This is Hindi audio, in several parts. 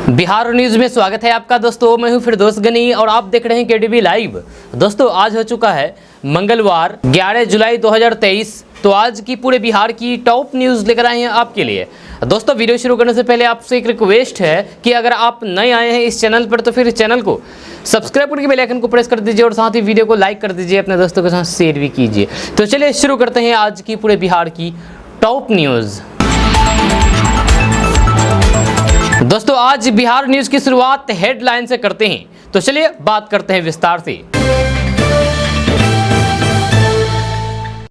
बिहार न्यूज में स्वागत है आपका दोस्तों। मैं हूं फिरदौस गनी और आप देख रहे हैं केडीवी लाइव। दोस्तों आज हो चुका है मंगलवार 11 जुलाई 2023। तो आज की पूरे बिहार की टॉप न्यूज लेकर आए हैं आपके लिए। दोस्तों वीडियो शुरू करने से पहले आपसे एक रिक्वेस्ट है कि अगर आप नए आए हैं इस चैनल पर तो फिर चैनल को सब्सक्राइब करके बेल आइकन को प्रेस कर दीजिए और साथ ही वीडियो को लाइक कर दीजिए, अपने दोस्तों के साथ शेयर भी कीजिए। तो चलिए शुरू करते हैं आज की पूरे बिहार की टॉप न्यूज। दोस्तों आज बिहार न्यूज की शुरुआत हेडलाइन से करते हैं, तो चलिए बात करते हैं विस्तार से।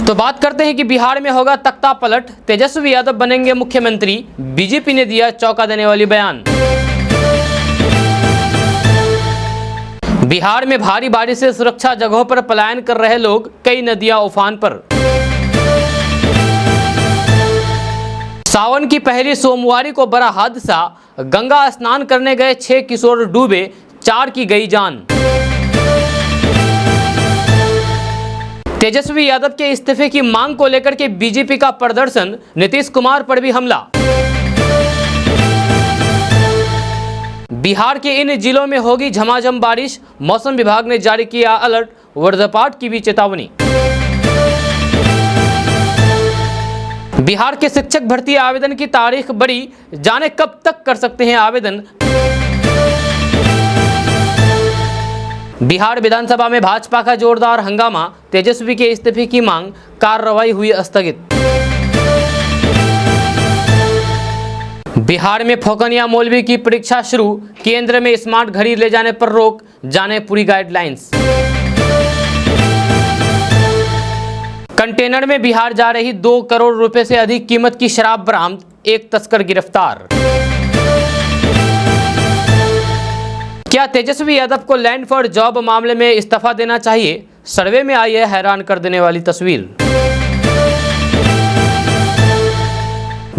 तो बात करते हैं कि बिहार में होगा तख्ता पलट, तेजस्वी यादव बनेंगे मुख्यमंत्री। बीजेपी ने दिया चौंका देने वाली बयान। बिहार में भारी बारिश से सुरक्षा जगहों पर पलायन कर रहे लोग, कई नदियां उफान पर। सावन की पहली सोमवारी को बड़ा हादसा, गंगा स्नान करने गए 6 किशोर डूबे, 4 की गई जान। तेजस्वी यादव के इस्तीफे की मांग को लेकर के बीजेपी का प्रदर्शन, नीतीश कुमार पर भी हमला। बिहार के इन जिलों में होगी झमाझम बारिश, मौसम विभाग ने जारी किया अलर्ट, वज्रपात की भी चेतावनी। बिहार के शिक्षक भर्ती आवेदन की तारीख बढ़ी, जाने कब तक कर सकते हैं आवेदन। बिहार विधानसभा में भाजपा का जोरदार हंगामा, तेजस्वी के इस्तीफे की मांग, कार्रवाई हुई स्थगित। बिहार में फोकनिया मौलवी की परीक्षा शुरू, केंद्र में स्मार्ट घड़ी ले जाने पर रोक, जाने पूरी गाइडलाइंस। कंटेनर में बिहार जा रही 2 करोड़ रुपए से अधिक कीमत की शराब बरामद, एक तस्कर गिरफ्तार। क्या तेजस्वी यादव को लैंड फॉर जॉब मामले में इस्तीफा देना चाहिए? सर्वे में आई है हैरान कर देने वाली तस्वीर।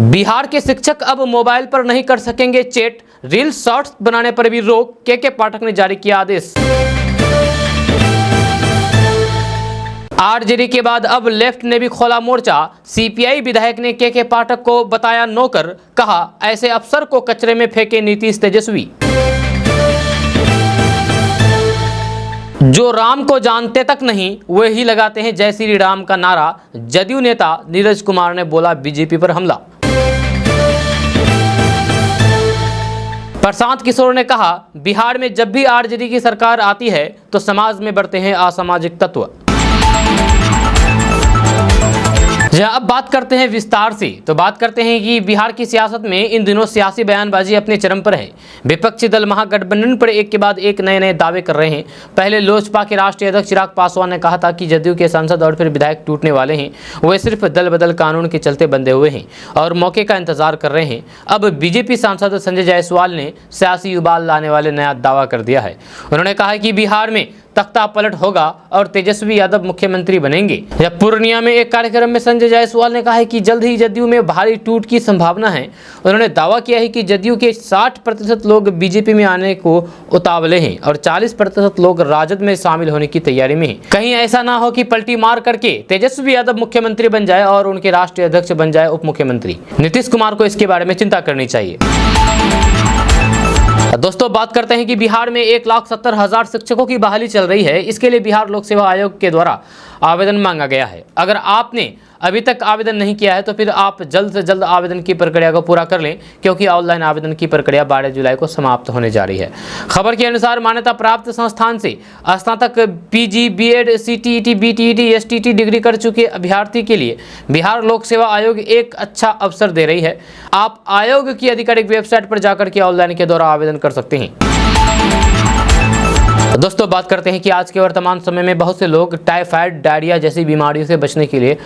बिहार के शिक्षक अब मोबाइल पर नहीं कर सकेंगे चैट, रील शॉर्ट्स बनाने पर भी रोक, के पाठक ने जारी किया आदेश। आरजेडी के बाद अब लेफ्ट ने भी खोला मोर्चा, सीपीआई विधायक ने के पाठक को बताया नौकर, कहा ऐसे अफसर को कचरे में फेंके नीतीश तेजस्वी। जो राम को जानते तक नहीं वही लगाते हैं जय श्री राम का नारा, जदयू नेता नीरज कुमार ने बोला बीजेपी पर हमला। प्रशांत किशोर ने कहा बिहार में जब भी आरजेडी की सरकार आती है तो समाज में बढ़ते हैं असामाजिक तत्व। अब बात करते हैं विस्तार से। तो बात करते हैं कि बिहार की सियासत में इन दिनों सियासी बयानबाजी अपने चरम पर है। विपक्षी दल महागठबंधन पर एक के बाद एक नए दावे कर रहे हैं। पहले लोजपा के राष्ट्रीय अध्यक्ष चिराग पासवान ने कहा था कि जदयू के सांसद और फिर विधायक टूटने वाले हैं, वे सिर्फ दल बदल कानून के चलते बंधे हुए हैं और मौके का इंतजार कर रहे हैं। अब बीजेपी सांसद संजय जायसवाल ने सियासी उबाल लाने वाले नया दावा कर दिया है। उन्होंने कहा कि बिहार में तख्ता पलट होगा और तेजस्वी यादव मुख्यमंत्री बनेंगे। जब पूर्णिया में एक कार्यक्रम में संजय जायसवाल ने कहा है कि जल्द ही जदयू में भारी टूट की संभावना है। उन्होंने दावा किया है कि जदयू के 60% लोग बीजेपी में आने को उतावले हैं और 40% लोग राजद में शामिल होने की तैयारी में हैं। कहीं ऐसा ना हो कि पलटी मार करके तेजस्वी यादव मुख्यमंत्री बन जाए और उनके राष्ट्रीय अध्यक्ष बन जाए उप मुख्यमंत्री। नीतीश कुमार को इसके बारे में चिंता करनी चाहिए। दोस्तों बात करते हैं कि बिहार में 1,70,000 शिक्षकों की बहाली चल रही है। इसके लिए बिहार लोक सेवा आयोग के द्वारा आवेदन मांगा गया है। अगर आपने अभी तक आवेदन नहीं किया है तो फिर आप जल्द से जल्द आवेदन की प्रक्रिया को पूरा कर लें, क्योंकि ऑनलाइन आवेदन की प्रक्रिया 12 जुलाई को समाप्त होने जा रही है। खबर के अनुसार मान्यता प्राप्त संस्थान से स्नातक, PG, BEd, CTET, BTET, STT degree कर चुके अभ्यर्थी के लिए बिहार लोक सेवा आयोग एक अच्छा अवसर दे रही है। आप आयोग की आधिकारिक वेबसाइट पर जाकर के ऑनलाइन के द्वारा आवेदन कर सकते हैं। दोस्तों बात करते हैं कि आज के वर्तमान समय में बहुत से लोग टाइफाइड, डायरिया जैसी बीमारियों से बचने के लिए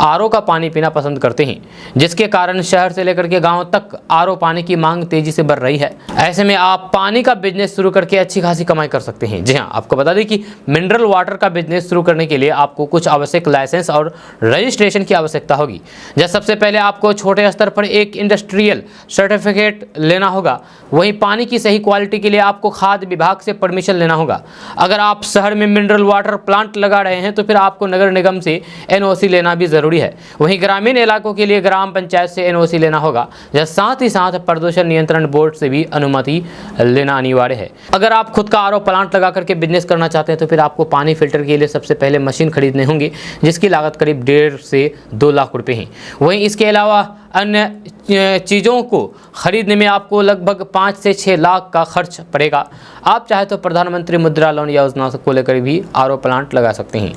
आरओ का पानी पीना पसंद करते हैं, जिसके कारण शहर से लेकर के गांव तक आरओ पानी की मांग तेजी से बढ़ रही है। ऐसे में आप पानी का बिजनेस शुरू करके अच्छी खासी कमाई कर सकते हैं। जी हाँ, आपको बता दें कि मिनरल वाटर का बिजनेस शुरू करने के लिए आपको कुछ आवश्यक लाइसेंस और रजिस्ट्रेशन की आवश्यकता होगी। जैसे सबसे पहले आपको छोटे स्तर पर एक इंडस्ट्रियल सर्टिफिकेट लेना होगा। वहीं पानी की सही क्वालिटी के लिए आपको खाद्य विभाग से परमिशन लेना होगा। होगा। अगर आप शहर में मिनरल वाटर प्लांट लगा रहे हैं तो फिर आपको नगर निगम से एनओसी लेना भी जरूरी है। वहीं ग्रामीण इलाकों के लिए ग्राम पंचायत से एनओसी लेना होगा। साथ ही साथ प्रदूषण नियंत्रण बोर्ड से भी अनुमति लेना अनिवार्य है। अगर आप खुद का आरओ प्लांट लगा करके बिजनेस करना चाहते हैं तो फिर आपको पानी फिल्टर के लिए सबसे पहले मशीन खरीदने होंगे, जिसकी लागत करीब 1.5 से 2 लाख रुपए है। वहीं इसके अलावा अन्य चीज़ों को खरीदने में आपको लगभग 5 से 6 लाख का खर्च पड़ेगा। आप चाहे तो प्रधानमंत्री मुद्रा लोन योजना को लेकर भी आरओ प्लांट लगा सकते हैं।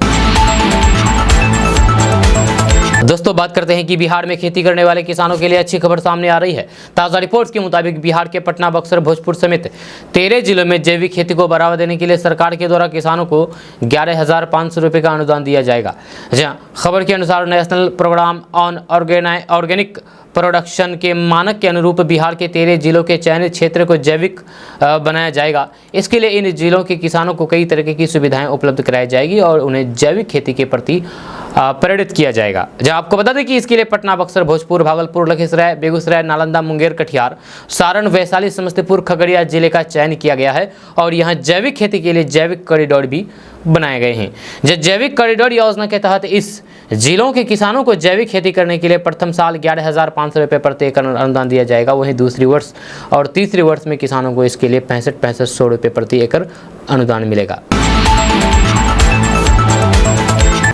दोस्तों, बात करते हैं कि बिहार में खेती करने वाले किसानों के लिए अच्छी खबर सामने आ रही है। ताज़ा रिपोर्ट्स के मुताबिक बिहार के पटना, बक्सर, भोजपुर समेत 13 जिलों में जैविक खेती को बढ़ावा देने के लिए सरकार के द्वारा किसानों को 11,500 रुपये का अनुदान दिया जाएगा। जहां खबर के अनुसार national programme on organic production के मानक के अनुरूप बिहार के 13 जिलों के चयनित क्षेत्र को जैविक बनाया जाएगा। इसके लिए इन जिलों के किसानों को कई तरह की सुविधाएं उपलब्ध कराई जाएगी और उन्हें जैविक खेती के प्रति प्रेरित किया जाएगा। जहां आपको बता दें कि इसके लिए पटना, बक्सर, भोजपुर, भागलपुर, लखीसराय, बेगूसराय, नालंदा, मुंगेर, कटिहार, सारण, वैशाली, समस्तीपुर, खगड़िया जिले का चयन किया गया है और यहाँ जैविक खेती के लिए जैविक कॉरिडोर भी बनाए गए हैं। जैविक कॉरिडोर योजना के तहत इस जिलों के किसानों को जैविक खेती करने के लिए प्रथम साल 11,500 रुपये प्रति एकड़ अनुदान दिया जाएगा। वहीं दूसरी वर्ष और तीसरी वर्ष में किसानों को इसके लिए 65-6500 रुपये प्रति एकड़ अनुदान मिलेगा।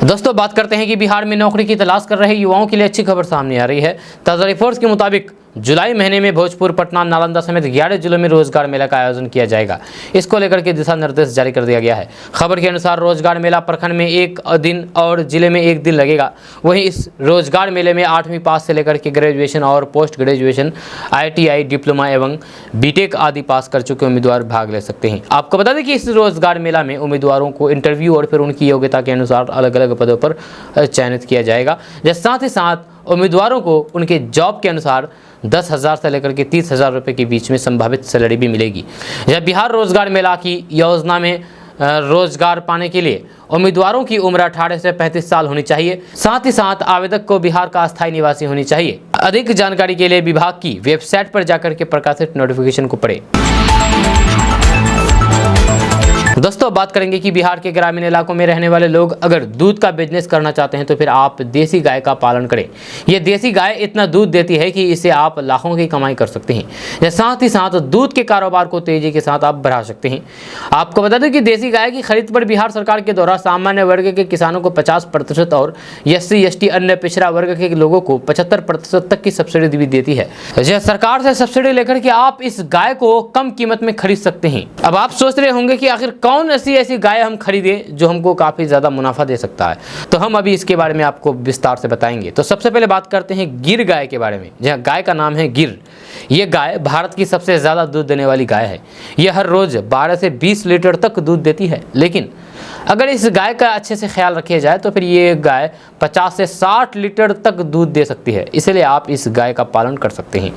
दोस्तों, बात करते हैं कि बिहार में नौकरी की तलाश कर रहे युवाओं के लिए अच्छी खबर सामने आ रही है। ताज़ा रिपोर्ट्स के मुताबिक जुलाई महीने में भोजपुर, पटना, नालंदा समेत 11 जिलों में रोजगार मेला का आयोजन किया जाएगा। इसको लेकर के दिशा निर्देश जारी कर दिया गया है। खबर के अनुसार रोजगार मेला प्रखंड में 1 दिन और जिले में 1 दिन लगेगा। वहीं इस रोजगार मेले में 8वीं पास से लेकर के ग्रेजुएशन और पोस्ट ग्रेजुएशन, ITI, डिप्लोमा एवं बीटेक आदि पास कर चुके उम्मीदवार भाग ले सकते हैं। आपको बता दें कि इस रोजगार मेला में उम्मीदवारों को इंटरव्यू और फिर उनकी योग्यता के अनुसार अलग अलग पदों पर चयनित किया जाएगा। साथ ही साथ उम्मीदवारों को उनके जॉब के अनुसार 10,000 से लेकर के 30,000 रुपये के बीच में संभावित सैलरी भी मिलेगी। यह बिहार रोजगार मेला की योजना में रोजगार पाने के लिए उम्मीदवारों की उम्र 18 से 35 साल होनी चाहिए। साथ ही साथ आवेदक को बिहार का अस्थायी निवासी होनी चाहिए। अधिक जानकारी के लिए विभाग की वेबसाइट पर जाकर के प्रकाशित नोटिफिकेशन को पढ़ें। दोस्तों, बात करेंगे कि बिहार के ग्रामीण इलाकों में रहने वाले लोग अगर दूध का बिजनेस करना चाहते हैं तो फिर आप देसी गाय का पालन करें। ये देसी गाय इतना दूध देती है कि इससे आप लाखों की कमाई कर सकते हैं। साथ ही साथ दूध के कारोबार को तेजी के साथ आप बढ़ा सकते हैं। आपको बता दें कि देसी गाय की खरीद पर बिहार सरकार के द्वारा सामान्य वर्ग के किसानों को 50% और SC ST अन्य पिछड़ा वर्ग के लोगों को 75% तक की सब्सिडी भी देती है। सरकार से सब्सिडी लेकर के आप इस गाय को कम कीमत में खरीद सकते हैं। अब आप सोच रहे होंगे कि आखिर कौन ऐसी गाय हम खरीदे जो हमको काफी ज्यादा मुनाफा दे सकता है, तो हम अभी इसके बारे में आपको विस्तार से बताएंगे। तो सबसे पहले बात करते हैं गिर गाय के बारे में। जहाँ गाय का नाम है गिर। ये गाय भारत की सबसे ज्यादा दूध देने वाली गाय है। यह हर रोज 12 से 20 लीटर तक दूध देती है। लेकिन अगर इस गाय का अच्छे से ख्याल रखा जाए तो फिर ये गाय 50 से 60 लीटर तक दूध दे सकती है। इसलिए आप इस गाय का पालन कर सकते हैं।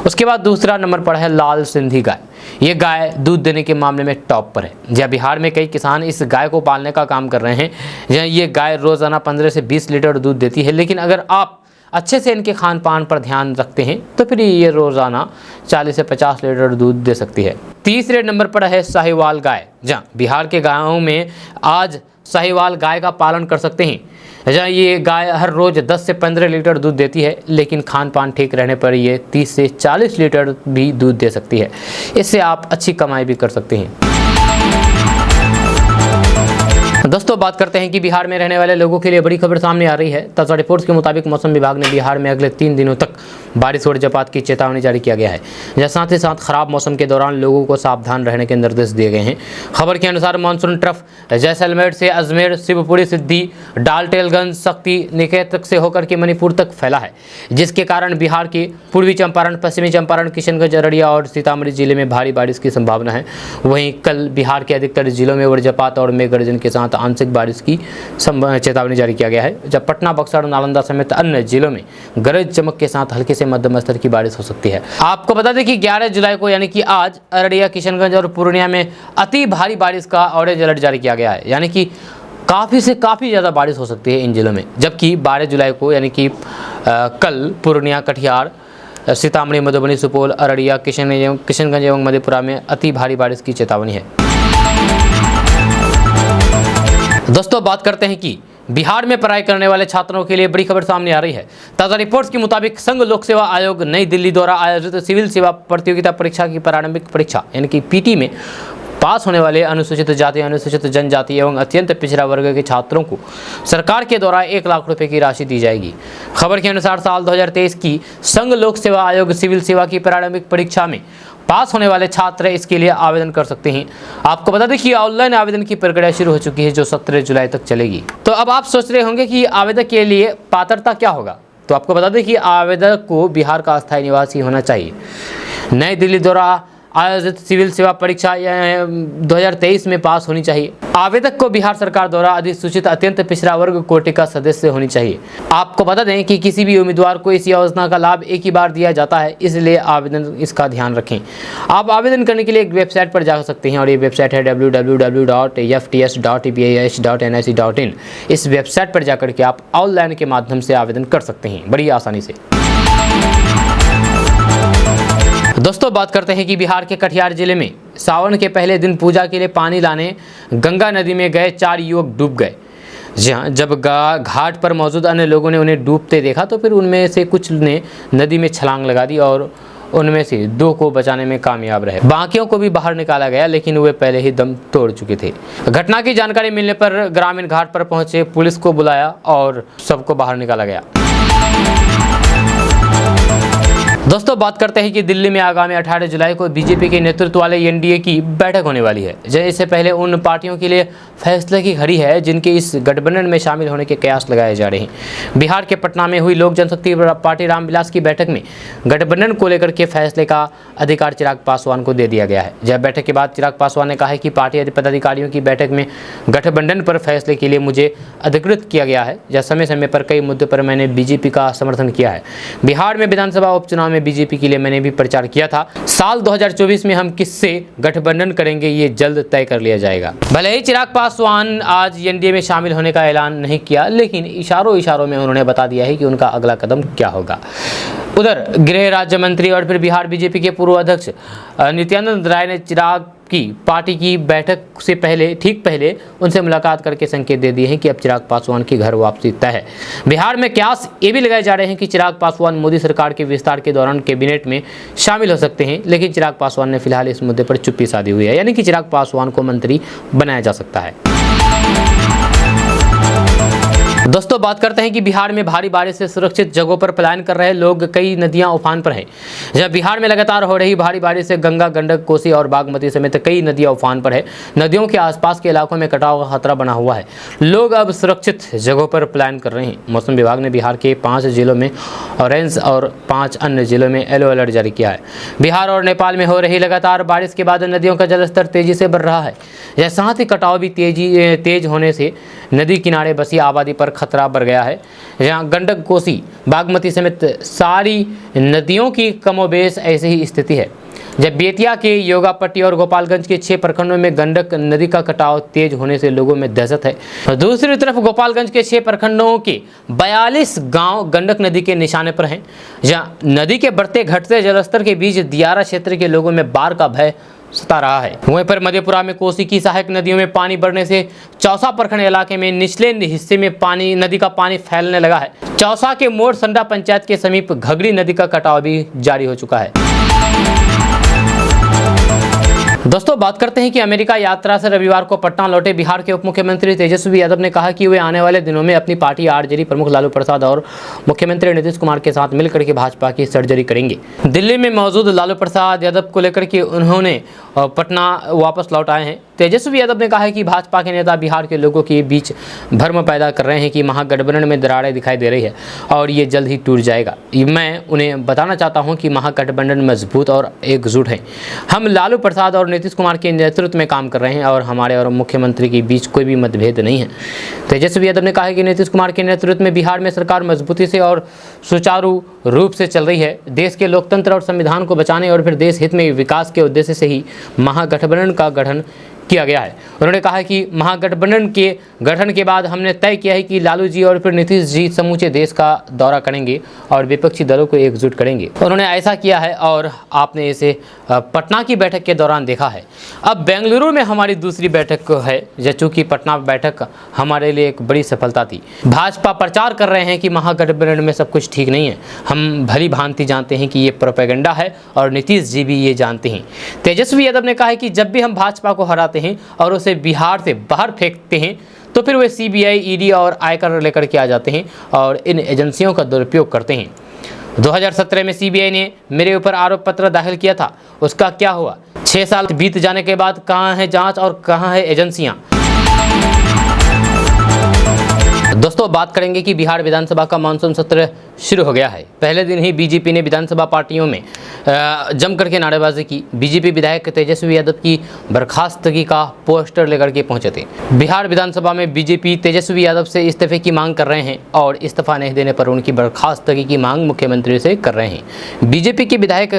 उसके बाद दूसरा नंबर पर है लाल सिंधी गाय। ये गाय दूध देने के मामले में टॉप पर है। जहाँ बिहार में कई किसान इस गाय को पालने का काम कर रहे हैं। जहाँ ये गाय रोजाना 15 से 20 लीटर दूध देती है। लेकिन अगर आप अच्छे से इनके खान पान पर ध्यान रखते हैं तो फिर ये रोजाना 40 से 50 लीटर दूध दे सकती है। तीसरे नंबर पर है साहिवाल गाय। जहाँ बिहार के गाँवों में आज साहिवाल गाय का पालन कर सकते हैं। जहाँ ये गाय हर रोज 10 से 15 लीटर दूध देती है। लेकिन खान पान ठीक रहने पर ये 30 से 40 लीटर भी दूध दे सकती है। इससे आप अच्छी कमाई भी कर सकते हैं। दोस्तों, बात करते हैं कि बिहार में रहने वाले लोगों के लिए बड़ी खबर सामने आ रही है। ताज़ा रिपोर्ट्स के मुताबिक मौसम विभाग ने बिहार में अगले 3 दिनों तक बारिश और वज्रपात की चेतावनी जारी किया गया है। साथ ही साथ खराब मौसम के दौरान लोगों को सावधान रहने के निर्देश दिए गए हैं। खबर के अनुसार मानसून ट्रफ जैसलमेर से अजमेर, शिवपुरी, सिद्धि, डालटेलगंज, शक्ति निकेतन से होकर के मणिपुर तक फैला है, जिसके कारण बिहार के पूर्वी चंपारण, पश्चिमी चंपारण, किशनगंज, अररिया और सीतामढ़ी जिले में भारी बारिश की संभावना है। वहीं कल बिहार के अधिकतर जिलों में वज्रपात और मेघ गर्जन के साथ आंशिक बारिश की चेतावनी जारी किया गया है। जब पटना, बक्सर, नालंदा समेत अन्य जिलों में गरज चमक के साथ हल्के से मध्यम स्तर की बारिश हो सकती है। आपको बता दें कि 11 जुलाई को यानी कि आज अररिया, किशनगंज और पूर्णिया में अति भारी बारिश का ऑरेंज अलर्ट जारी किया गया है। यानी कि काफ़ी से काफ़ी ज़्यादा बारिश हो सकती है इन जिलों में। जबकि 12 जुलाई को यानी कि कल पूर्णिया, कटिहार, सीतामढ़ी, मधुबनी, सुपौल, अररिया, किशनगंज एवं मधेपुरा में अति भारी बारिश की चेतावनी है। दोस्तों बात करते हैं कि बिहार में पढ़ाई करने वाले छात्रों के लिए बड़ी खबर सामने आ रही है। ताज़ा रिपोर्ट्स के मुताबिक संघ लोक सेवा आयोग नई दिल्ली द्वारा आयोजित सिविल सेवा प्रतियोगिता परीक्षा की प्रारंभिक परीक्षा यानी कि पीटी में पास होने वाले अनुसूचित जाति, अनुसूचित जनजाति एवं अत्यंत पिछड़ा वर्ग के छात्रों को सरकार के द्वारा 1 लाख रुपए की राशि दी जाएगी। खबर के अनुसार साल 2023 की संघ लोक सेवा आयोग सिविल सेवा की प्रारंभिक परीक्षा में पास होने वाले छात्र इसके लिए आवेदन कर सकते हैं। आपको बता दें कि ऑनलाइन आवेदन की प्रक्रिया शुरू हो चुकी है जो 17 जुलाई तक चलेगी। तो अब आप सोच रहे होंगे कि आवेदक के लिए पात्रता क्या होगा। तो आपको बता दें कि आवेदक को बिहार का अस्थायी निवासी होना चाहिए। नई दिल्ली द्वारा आयोजित सिविल सेवा परीक्षा 2023 में पास होनी चाहिए। आवेदक को बिहार सरकार द्वारा अधिसूचित अत्यंत पिछड़ा वर्ग कोटि का सदस्य होनी चाहिए। आपको बता दें कि किसी भी उम्मीदवार को इस योजना का लाभ एक ही बार दिया जाता है, इसलिए आवेदन इसका ध्यान रखें। आप आवेदन करने के लिए एक वेबसाइट पर जा सकते हैं और ये वेबसाइट है www.fts.epis.nic.in। इस वेबसाइट पर जाकर के आप ऑनलाइन के माध्यम से आवेदन कर सकते हैं बड़ी आसानी से। दोस्तों बात करते हैं कि बिहार के कटिहार जिले में सावन के पहले दिन पूजा के लिए पानी लाने गंगा नदी में गए 4 युवक डूब गए। जी हाँ, जब घाट पर मौजूद अन्य लोगों ने उन्हें डूबते देखा तो फिर उनमें से कुछ ने नदी में छलांग लगा दी और उनमें से 2 को बचाने में कामयाब रहे। बाकियों को भी बाहर निकाला गया लेकिन वे पहले ही दम तोड़ चुके थे। घटना की जानकारी मिलने पर ग्रामीण घाट पर पहुंचे, पुलिस को बुलाया और सबको बाहर निकाला गया। दोस्तों बात करते हैं कि दिल्ली में आगामी 18 जुलाई को बीजेपी के नेतृत्व वाले एनडीए की बैठक होने वाली है। इससे पहले उन पार्टियों के लिए फैसले की घड़ी है जिनके इस गठबंधन में शामिल होने के कयास लगाए जा रहे हैं। बिहार के पटना में हुई लोक जनशक्ति पार्टी रामविलास की बैठक में गठबंधन को लेकर के फैसले का अधिकार चिराग पासवान को दे दिया गया है। जब बैठक के बाद चिराग पासवान ने कहा है कि पार्टी पदाधिकारियों की बैठक में गठबंधन पर फैसले के लिए मुझे अधिकृत किया गया है। जब समय समय पर कई मुद्दों पर मैंने बीजेपी का समर्थन किया है। बिहार में विधानसभा उपचुनाव में बीजेपी के लिए मैंने भी प्रचार किया था। साल 2024 में हम किससे गठबंधन करेंगे ये जल्द तय कर लिया जाएगा। भले ही चिराग पासवान आज एनडीए में शामिल होने का ऐलान नहीं किया लेकिन इशारों में उन्होंने बता दिया है कि उनका अगला कदम क्या होगा। उधर गृह राज्य मंत्री और फिर बिहार बीजेपी के पूर्व अध्यक्ष नित्यानंद राय ने चिराग की पार्टी की बैठक से ठीक पहले उनसे मुलाकात करके संकेत दे दिए हैं कि अब चिराग पासवान की घर वापसी तय है। बिहार में कयास ये भी लगाए जा रहे हैं कि चिराग पासवान मोदी सरकार के विस्तार के दौरान कैबिनेट में शामिल हो सकते हैं, लेकिन चिराग पासवान ने फिलहाल इस मुद्दे पर चुप्पी साधी हुई है, यानी कि चिराग पासवान को मंत्री बनाया जा सकता है। दोस्तों बात करते हैं कि बिहार में भारी बारिश से सुरक्षित जगहों पर पलायन कर रहे लोग, कई नदियां उफान पर हैं। जब बिहार में लगातार हो रही भारी बारिश से गंगा, गंडक, कोसी और बागमती समेत कई नदियां उफान पर है। नदियों के आसपास के इलाकों में कटाव का खतरा बना हुआ है। लोग अब सुरक्षित जगहों पर पलायन कर रहे हैं। मौसम विभाग ने बिहार के 5 जिलों में ऑरेंज और 5 अन्य जिलों में येलो अलर्ट जारी किया है। बिहार और नेपाल में हो रही लगातार बारिश के बाद नदियों का जलस्तर तेजी से बढ़ रहा है। यह साथ ही कटाव भी तेज होने से नदी किनारे बसी आबादी पर खतरा बढ़ गया है। जहां गंडक, कोसी, बागमती समेत सारी नदियों की कमोबेश ऐसी ही स्थिति है। जब बेतिया के योगापट्टी और गोपालगंज के 6 प्रखंडों में गंडक नदी का कटाव तेज होने से लोगों में दहशत है। तो दूसरी तरफ गोपालगंज के 6 प्रखंडों के 42 गांव गंडक नदी के निशाने पर हैं। जहां नदी के बढ़ते घटते जलस्तर के बीच दियारा क्षेत्र के लोगों में बाढ़ का भय सता रहा है। वहीं पर मधेपुरा में कोसी की सहायक नदियों में पानी बढ़ने से चौसा प्रखंड इलाके में निचले हिस्से में नदी का पानी फैलने लगा है। चौसा के मोड़ संडा पंचायत के समीप घगड़ी नदी का कटाव भी जारी हो चुका है। दोस्तों बात करते हैं कि अमेरिका यात्रा से रविवार को पटना लौटे बिहार के उप मुख्यमंत्री तेजस्वी यादव ने कहा कि वे आने वाले दिनों में अपनी पार्टी आरजेडी प्रमुख लालू प्रसाद और मुख्यमंत्री नीतीश कुमार के साथ मिलकर के भाजपा की सर्जरी करेंगे। दिल्ली में मौजूद लालू प्रसाद यादव को लेकर के उन्होंने पटना वापस लौट आए हैं। तेजस्वी यादव ने कहा है कि भाजपा के नेता बिहार के लोगों के बीच भ्रम पैदा कर रहे हैं कि महागठबंधन में दरारें दिखाई दे रही है और ये जल्द ही टूट जाएगा। मैं उन्हें बताना चाहता हूं कि महागठबंधन मजबूत और एकजुट है। हम लालू प्रसाद और नीतीश कुमार के नेतृत्व में काम कर रहे हैं और हमारे और मुख्यमंत्री के बीच कोई भी मतभेद नहीं है। तेजस्वी यादव ने कहा कि नीतीश कुमार के नेतृत्व में बिहार में सरकार मजबूती से और सुचारू रूप से चल रही है। देश के लोकतंत्र और संविधान को बचाने और फिर देश हित में विकास के उद्देश्य से ही महागठबंधन का गठन किया गया है। उन्होंने कहा कि महागठबंधन के गठन के बाद हमने तय किया है कि लालू जी और फिर नीतीश जी समूचे देश का दौरा करेंगे और विपक्षी दलों को एकजुट करेंगे। उन्होंने ऐसा किया है और आपने इसे पटना की बैठक के दौरान देखा है। अब बेंगलुरु में हमारी दूसरी बैठक है, चूँकि पटना बैठक हमारे लिए एक बड़ी सफलता थी। भाजपा प्रचार कर रहे हैं कि महागठबंधन में सब कुछ ठीक नहीं है। हम भली भांति जानते हैं कि ये प्रोपेगेंडा है और नीतीश जी भी ये जानते हैं। तेजस्वी यादव ने कहा है कि जब भी हम भाजपा को हराते हैं और उसे बिहार से बाहर फेंकते हैं तो फिर वे सीबीआई, ईडी और आयकर लेकर के आ जाते हैं और इन एजेंसियों का दुरुपयोग करते हैं। 2017 में सीबीआई ने मेरे ऊपर आरोप पत्र दाखिल किया था, उसका क्या हुआ? 6 साल बीत जाने के बाद कहां है जांच और कहां है एजेंसियां? दोस्तों, बात करेंगे कि बिहार विधानसभा का मानसून सत्र शुरू हो गया है। पहले दिन ही बीजेपी ने विधानसभा पार्टियों में जम करके नारेबाजी की। बीजेपी विधायक तेजस्वी यादव की बर्खास्तगी का पोस्टर लेकर के पहुंचे थे। बिहार विधानसभा में बीजेपी तेजस्वी यादव से इस्तीफे की मांग कर रहे हैं और इस्तीफा नहीं देने पर उनकी बर्खास्तगी की मांग मुख्यमंत्री से कर रहे हैं। बीजेपी के विधायक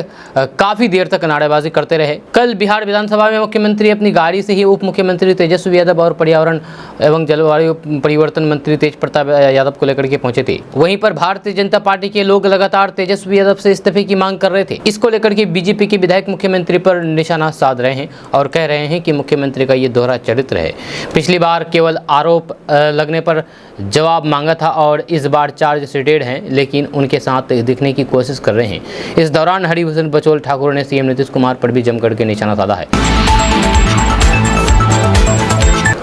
काफ़ी देर तक नारेबाजी करते रहे। कल बिहार विधानसभा में मुख्यमंत्री अपनी गाड़ी से ही उप मुख्यमंत्री तेजस्वी यादव और पर्यावरण एवं जलवायु परिवर्तन मंत्री तेज प्रताप यादव को लेकर के पहुंचे थे। वहीं पर भारतीय जनता पार्टी के लोग लगातार तेजस्वी यादव से इस्तीफे की मांग कर रहे थे। इसको लेकर के बीजेपी के विधायक मुख्यमंत्री पर निशाना साध रहे हैं और कह रहे हैं कि मुख्यमंत्री का ये दोहरा चरित्र है। पिछली बार केवल आरोप लगने पर जवाब मांगा था और इस बार चार्ज शीटेड हैं, लेकिन उनके साथ दिखने की कोशिश कर रहे हैं। इस दौरान हरिभूषण बचौल ठाकुर ने सीएम नीतीश कुमार पर भी जमकर के निशाना साधा है।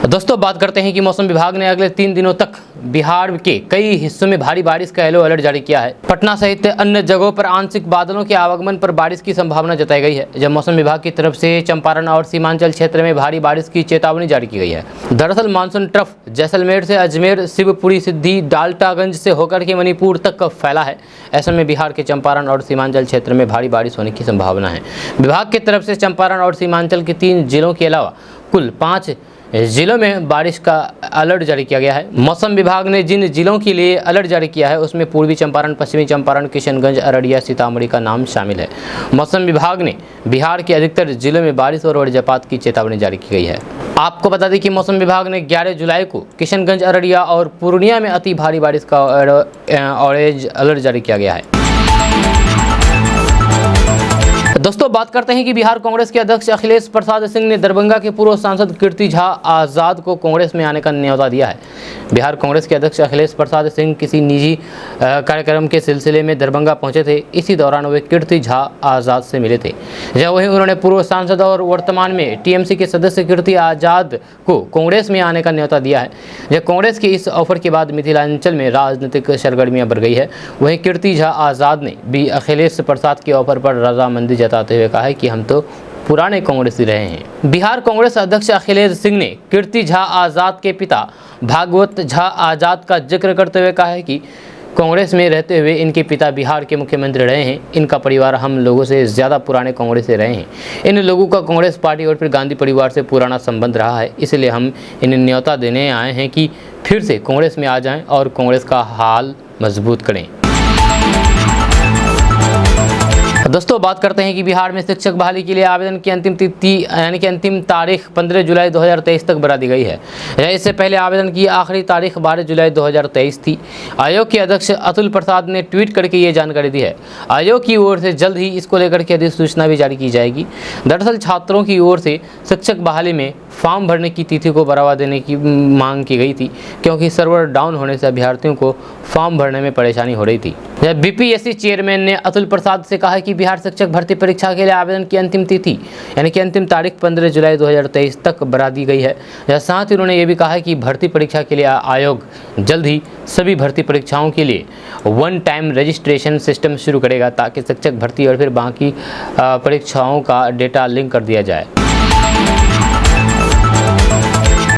दोस्तों, बात करते हैं कि मौसम विभाग ने अगले 3 दिनों तक बिहार के कई हिस्सों में भारी बारिश का येलो अलर्ट जारी किया है। पटना सहित अन्य जगहों पर आंशिक बादलों के आवागमन पर बारिश की संभावना जताई गई है। जब मौसम विभाग की तरफ से चंपारण और सीमांचल क्षेत्र में भारी बारिश की चेतावनी जारी की गई है। दरअसल मानसून ट्रफ जैसलमेर से अजमेर, शिवपुरी, सिद्धि, डाल्टागंज से होकर के मणिपुर तक फैला है। ऐसे में बिहार के चंपारण और सीमांचल क्षेत्र में भारी बारिश होने की संभावना है। विभाग की तरफ से चंपारण और सीमांचल के 3 जिलों के अलावा कुल 5 जिलों में बारिश का अलर्ट जारी किया गया है। मौसम विभाग ने जिन जिलों के लिए अलर्ट जारी किया है उसमें पूर्वी चंपारण, पश्चिमी चंपारण, किशनगंज, अररिया, सीतामढ़ी का नाम शामिल है। मौसम विभाग ने बिहार के अधिकतर जिलों में बारिश और वज्रपात की चेतावनी जारी की गई है। आपको बता दें कि मौसम विभाग ने 11 जुलाई को किशनगंज, अररिया और पूर्णिया में अति भारी बारिश का ऑरेंज अलर्ट जारी किया गया है। दोस्तों, बात करते हैं कि बिहार कांग्रेस के अध्यक्ष अखिलेश प्रसाद सिंह ने दरभंगा के पूर्व सांसद कीर्ति झा आज़ाद को कांग्रेस में आने का न्योता दिया है। बिहार कांग्रेस के अध्यक्ष अखिलेश प्रसाद सिंह किसी निजी कार्यक्रम के सिलसिले में दरभंगा पहुंचे थे। इसी दौरान वे कीर्ति झा आज़ाद से मिले थे। जब वहीं उन्होंने पूर्व सांसद और वर्तमान में टीएमसी के सदस्य कीर्ति आज़ाद को कांग्रेस में आने का न्योता दिया है। जब कांग्रेस के इस ऑफर के बाद मिथिलांचल में राजनीतिक सरगर्मियां बढ़ गई है। वहीं कीर्ति झा आज़ाद ने भी अखिलेश प्रसाद के ऑफर पर रजामंदी जताते हुए कहा है कि हम तो पुराने कांग्रेसी रहे हैं। बिहार कांग्रेस अध्यक्ष अखिलेश सिंह ने कीर्ति झा आज़ाद के पिता भागवत झा आज़ाद का जिक्र करते हुए कहा है कि कांग्रेस में रहते हुए इनके पिता बिहार के मुख्यमंत्री रहे हैं। इनका परिवार हम लोगों से ज़्यादा पुराने कांग्रेसी रहे हैं। इन लोगों का कांग्रेस पार्टी और फिर गांधी परिवार से पुराना संबंध रहा है। इसलिए हम इन्हें न्योता देने आए हैं कि फिर से कांग्रेस में आ जाएं और कांग्रेस का हाल मजबूत करें। दोस्तों, बात करते हैं कि बिहार में शिक्षक बहाली के लिए आवेदन की अंतिम तिथि यानी कि अंतिम तारीख 15 जुलाई 2023 तक बढ़ा दी गई है। इससे पहले आवेदन की आखिरी तारीख 12 जुलाई 2023 थी। आयोग के अध्यक्ष अतुल प्रसाद ने ट्वीट करके ये जानकारी दी है। आयोग की ओर से जल्द ही इसको लेकर के अधिसूचना भी जारी की जाएगी। दरअसल छात्रों की ओर से शिक्षक बहाली में फॉर्म भरने की तिथि को बढ़ावा देने की मांग की गई थी, क्योंकि सर्वर डाउन होने से अभ्यर्थियों को फॉर्म भरने में परेशानी हो रही थी। जब बीपीएससी चेयरमैन ने अतुल प्रसाद से कहा कि बिहार शिक्षक भर्ती परीक्षा के लिए आवेदन की अंतिम तिथि यानी कि अंतिम तारीख 15 जुलाई 2023 तक बढ़ा दी गई है। साथ ही उन्होंने ये भी कहा कि भर्ती परीक्षा के लिए आयोग जल्द ही सभी भर्ती परीक्षाओं के लिए 1 टाइम रजिस्ट्रेशन सिस्टम शुरू करेगा, ताकि शिक्षक भर्ती और फिर बाकी परीक्षाओं का डेटा लिंक कर दिया जाए।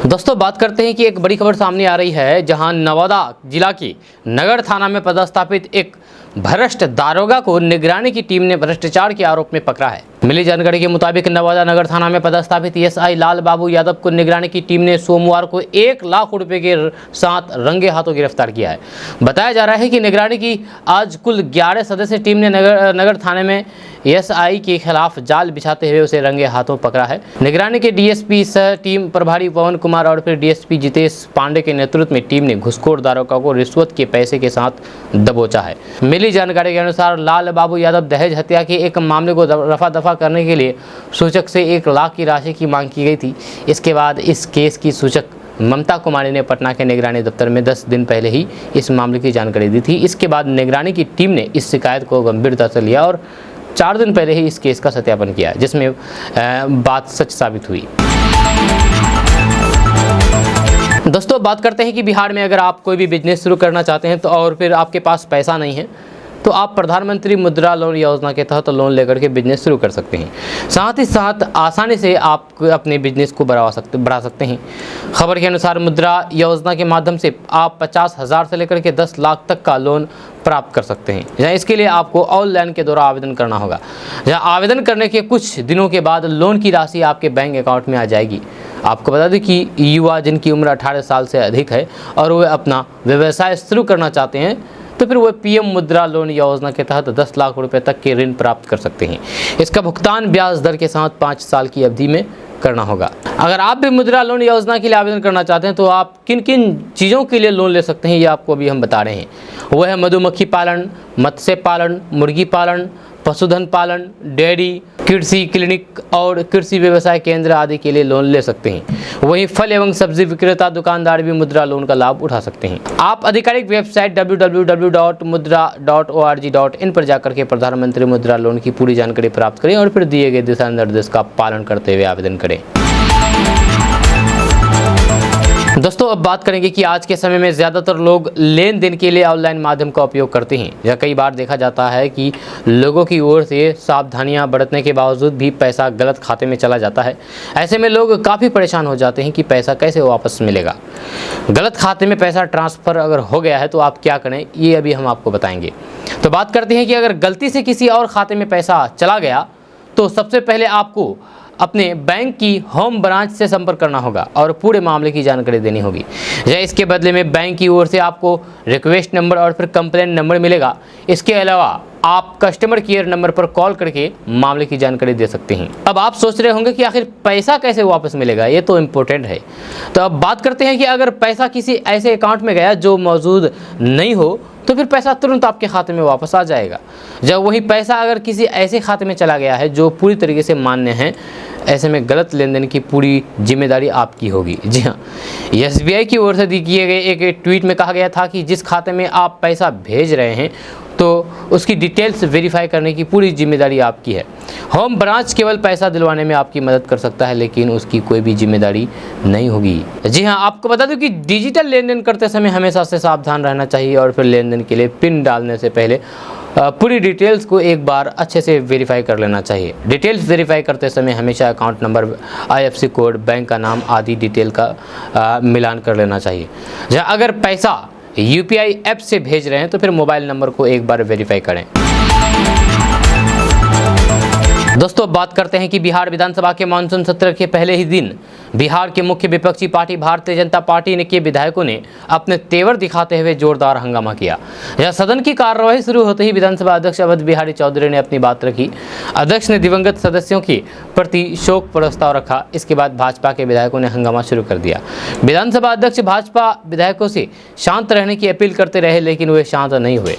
दोस्तों, बात करते हैं कि एक बड़ी खबर सामने आ रही है, जहां नवादा जिला के नगर थाना में पदस्थापित एक भ्रष्ट दारोगा को निगरानी की टीम ने भ्रष्टाचार के आरोप में पकड़ा है। मिली जानकारी के मुताबिक नवादा नगर थाना में पदस्थापित एसआई लाल बाबू यादव को निगरानी की टीम ने सोमवार को 1 लाख रुपए के साथ रंगे हाथों गिरफ्तार किया है। बताया जा रहा है कि निगरानी की आज कुल 11 सदस्यीय टीम ने नगर थाने में एसआई के खिलाफ जाल बिछाते हुए उसे रंगे हाथों पकड़ा है। निगरानी के डीएसपी सह टीम प्रभारी पवन कुमार और फिर डीएसपी जितेश पांडे के नेतृत्व में टीम ने घुसखोर दारोगा को रिश्वत के पैसे के साथ दबोचा है। मिली जानकारी के अनुसार लाल बाबू यादव दहेज हत्या के एक मामले को रफा दफा करने के लिए सूचक से 1 लाख की राशि की मांग की गई थी। इसके बाद इस केस की सूचक ममता कुमारी ने पटना के निगरानी दफ्तर में 10 दिन पहले ही इस मामले की जानकारी दी थी। इसके बाद निगरानी की टीम ने इस शिकायत को गंभीरता से लिया और 4 दिन पहले ही इस केस का सत्यापन किया, जिसमें बात सच साबित हुई। दोस्तों, बात करते हैं कि बिहार में अगर आप कोई भी बिजनेस शुरू करना चाहते हैं तो और फिर आपके पास पैसा नहीं है तो आप प्रधानमंत्री मुद्रा लोन योजना के तहत लोन लेकर के बिजनेस शुरू कर सकते हैं। साथ ही साथ आसानी से आप अपने बिजनेस को बढ़ा सकते हैं। खबर के अनुसार मुद्रा योजना के माध्यम से आप 50,000 से लेकर के 10 लाख तक का लोन प्राप्त कर सकते हैं। जहाँ इसके लिए आपको ऑनलाइन के द्वारा आवेदन करना होगा। जहाँ आवेदन करने के कुछ दिनों के बाद लोन की राशि आपके बैंक अकाउंट में आ जाएगी। आपको बता दें कि युवा जिनकी उम्र 18 साल से अधिक है और वे अपना व्यवसाय शुरू करना चाहते हैं तो फिर वह पीएम मुद्रा लोन योजना के तहत 10 लाख रुपए तक के ऋण प्राप्त कर सकते हैं। इसका भुगतान ब्याज दर के साथ 5 साल की अवधि में करना होगा। अगर आप भी मुद्रा लोन योजना के लिए आवेदन करना चाहते हैं तो आप किन किन चीज़ों के लिए लोन ले सकते हैं ये आपको अभी हम बता रहे हैं। वह है मधुमक्खी पालन, मत्स्य पालन, मुर्गी पालन, पशुधन पालन, डेयरी, कृषि क्लिनिक और कृषि व्यवसाय केंद्र आदि के लिए लोन ले सकते हैं। वहीं फल एवं सब्जी विक्रेता दुकानदार भी मुद्रा लोन का लाभ उठा सकते हैं। आप आधिकारिक वेबसाइट www.mudra.org.in पर जाकर के प्रधानमंत्री मुद्रा लोन की पूरी जानकारी प्राप्त करें और फिर दिए गए दिशा निर्देश का पालन करते हुए आवेदन करें। दोस्तों, अब बात करेंगे कि आज के समय में ज़्यादातर लोग लेन देन के लिए ऑनलाइन माध्यम का उपयोग करते हैं। यह कई बार देखा जाता है कि लोगों की ओर से सावधानियां बरतने के बावजूद भी पैसा गलत खाते में चला जाता है। ऐसे में लोग काफ़ी परेशान हो जाते हैं कि पैसा कैसे वापस मिलेगा। गलत खाते में पैसा ट्रांसफ़र अगर हो गया है तो आप क्या करें, ये अभी हम आपको बताएंगे। तो बात करते हैं कि अगर गलती से किसी और खाते में पैसा चला गया तो सबसे पहले आपको अपने बैंक की होम ब्रांच से संपर्क करना होगा और पूरे मामले की जानकारी देनी होगी। या इसके बदले में बैंक की ओर से आपको रिक्वेस्ट नंबर और फिर कंप्लेंट नंबर मिलेगा। इसके अलावा आप कस्टमर केयर नंबर पर कॉल करके मामले की जानकारी दे सकते हैं। अब आप सोच रहे होंगे कि आखिर पैसा कैसे वापस मिलेगा, ये तो इम्पोर्टेंट है। तो अब बात करते हैं कि अगर पैसा किसी ऐसे अकाउंट में गया जो मौजूद नहीं हो तो फिर पैसा तुरंत आपके खाते में वापस आ जाएगा। जब वही पैसा अगर किसी ऐसे खाते में चला गया है जो पूरी तरीके से मान्य है, ऐसे में गलत लेन देन की पूरी जिम्मेदारी आपकी होगी। जी हाँ, एसबीआई की ओर से किए गए एक ट्वीट में कहा गया था कि जिस खाते में आप पैसा भेज रहे हैं तो उसकी डिटेल्स वेरीफाई करने की पूरी जिम्मेदारी आपकी है। होम ब्रांच केवल पैसा दिलवाने में आपकी मदद कर सकता है, लेकिन उसकी कोई भी जिम्मेदारी नहीं होगी। जी हाँ, आपको बता दूं कि डिजिटल लेन देन करते समय हमेशा से सावधान रहना चाहिए और फिर लेन देन के लिए पिन डालने से पहले पूरी डिटेल्स को एक बार अच्छे से वेरीफाई कर लेना चाहिए। डिटेल्स वेरीफाई करते समय हमेशा account number, IFSC code, bank का नाम आदि डिटेल का मिलान कर लेना चाहिए। जहाँ अगर पैसा यूपीआई ऐप से भेज रहे हैं तो फिर मोबाइल नंबर को एक बार वेरीफाई करें। दोस्तों, बात करते हैं कि बिहार विधानसभा के मानसून सत्र के पहले ही दिन बिहार के मुख्य विपक्षी पार्टी भारतीय जनता पार्टी के विधायकों ने अपने तेवर दिखाते हुए जोरदार हंगामा किया। यह सदन की कार्यवाही शुरू होते ही विधानसभा अध्यक्ष अवध बिहारी चौधरी ने अपनी बात रखी। अध्यक्ष ने दिवंगत सदस्यों के प्रति शोक प्रस्ताव रखा। इसके बाद भाजपा के विधायकों ने हंगामा शुरू कर दिया। विधानसभा अध्यक्ष भाजपा विधायकों से शांत रहने की अपील करते रहे, लेकिन वे शांत नहीं हुए।